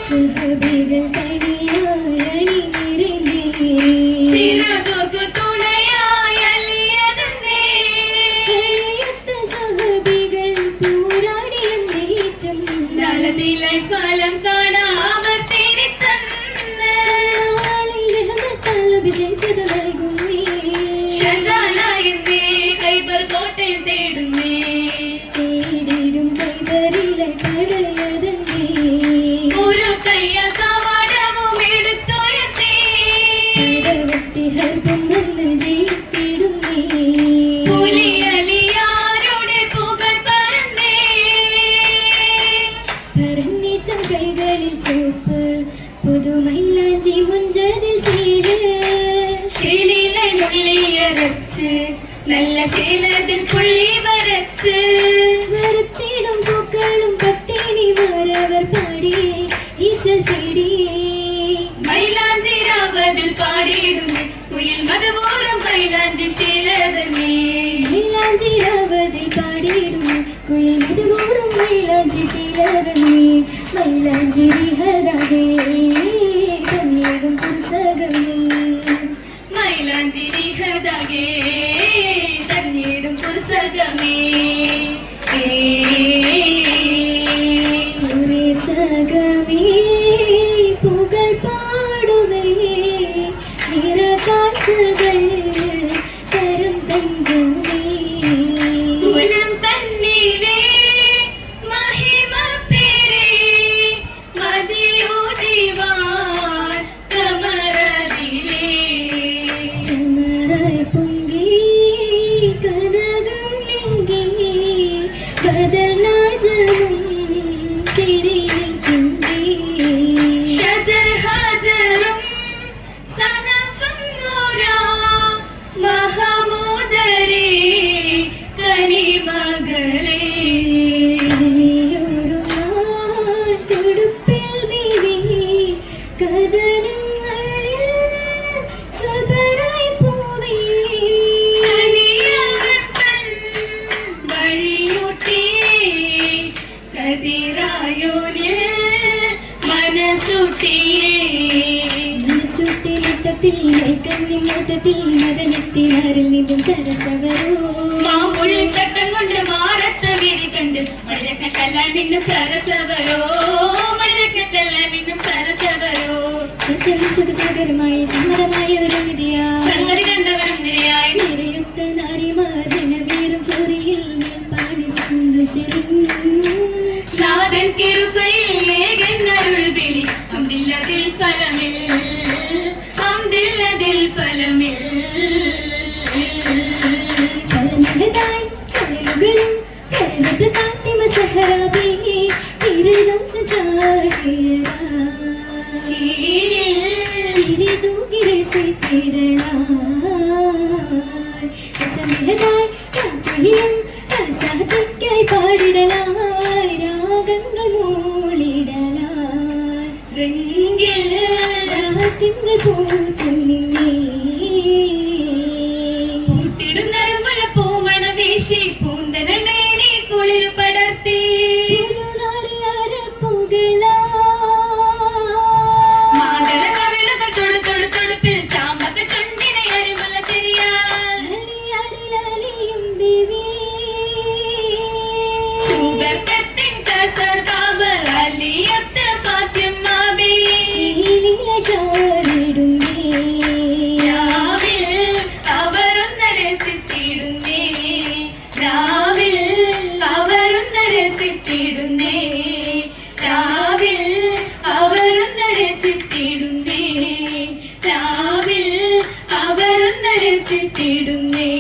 സുഹബികൾ കണിയായി നിറഞ്ഞേ നല്ല ശീലത്തിൽ പുള്ളി വരച്ചിടും പൂക്കളും പത്തേനി മാറവർ പാടിയേ ഈശൽ തേടിയേ മൈലാഞ്ചി രാവതിൽ പാടിയിടും കുയിൽ മധുപോരം മൈലാഞ്ചി ശീലതമേ മൈലാഞ്ചി രാവതിൽ പാടിയിടും കുയിൽ മധുപോരം മൈലാഞ്ചി ശീലതമേ മൈലാഞ്ചി റിഹദാകേ തന്നിടും പുരുസകമേ മൈലാഞ്ചി റിഹദാകേ തന്നിടും പുരുസകമേ പുരുസകമേ പുകൾ പാടുവേ നിറകാഴ്ചകൾ തരം തഞ്ചമേ കുലം തന്നിലേ മഹിമ പേരേ മതിയോദിവാൻ കമരദിലേ കമരായി പൊങ്കി കനകം ലിംഗി ബദൽ നാജനും ചിരിയിൽ തിങ്കി ഷജർ ഹാജറും സനം ചുന്നൂരാ മഹമൂദരേ കനിമകളേ തുടുപ്പിൽ വിരി കഥനങ്ങളിൽ സ്വതരായി പോവേ വഴിയൂട്ടിയേ കതിരായോനിൽ മനസ്സുട്ടിയേ മനസ്സുട്ടിലിട്ടത്തിൽ കന്നിമൂട്ടത്തിൽ മദനത്തിനാരിൽ നിന്നും സരസവരോ മാമുള്ളിത്തട്ടം കൊണ്ട് മാറത്ത വിരി കണ്ട് മഴക്കല്ലാം നിന്നും സരസവരോ മഴക്കല്ലാം നിന്നും സരസവരോ സുഖസാഗരമായി സമരമായവരും നിധിയാ സംഗതി കണ്ടവരും നിരയായി നിരയുക്ത നാരിമാർദിന വീറും ഫ്ലോറിയിൽ പാടി സന്തോഷരും നാദൻ കിരുഫയിൽ ഏകന്നരുൾ വിളി ഹംദില്ലദിൽ ഫലമിൽ ഹംദില്ലദിൽ ഫലമിൽ ഫലമിലതായി ഫലലുകളും ഫലലത ഫാത്തിമ സഹറാബി തിരുദം സജാഹിയരാ ശീരിൽ ചിരിതൂകിരെ സിത്തിടലായി ഫലമിലതായി രാത്രിയിലും സാഹത്തിക്കായി പാടിടലായി രാഗങ്ങൾ മൂളിടലായി രംഗിൽ രാഗങ്ങൾ പൂത്തു നിന്നേ പൂത്തിടുന്നരമുല പൂമണ വീശി പൂന്തന മേനി കുളിർ പടർത്തി മാതള കവിളുകൾ തൊടുപ്പിൽ ചാമ്പക്ക ചുണ്ടിനെ അരിമുല ചെറിയാൽ സുഗർക്കത്തിൻ കസർ ബാബ് അലിയത്ത് ഫാത്തിമ ബി ചീലില ചാരിടുന്നേ രാവിൽ അവരൊന്ന രസിത്തിടുന്നേ രാവിൽ അവരൊന്ന രസിത്തിടുന്നേ രാവിൽ അവരൊന്ന രസിത്തിടുന്നേ രാവിൽ അവരൊന്ന രസിത്തിടുന്നേ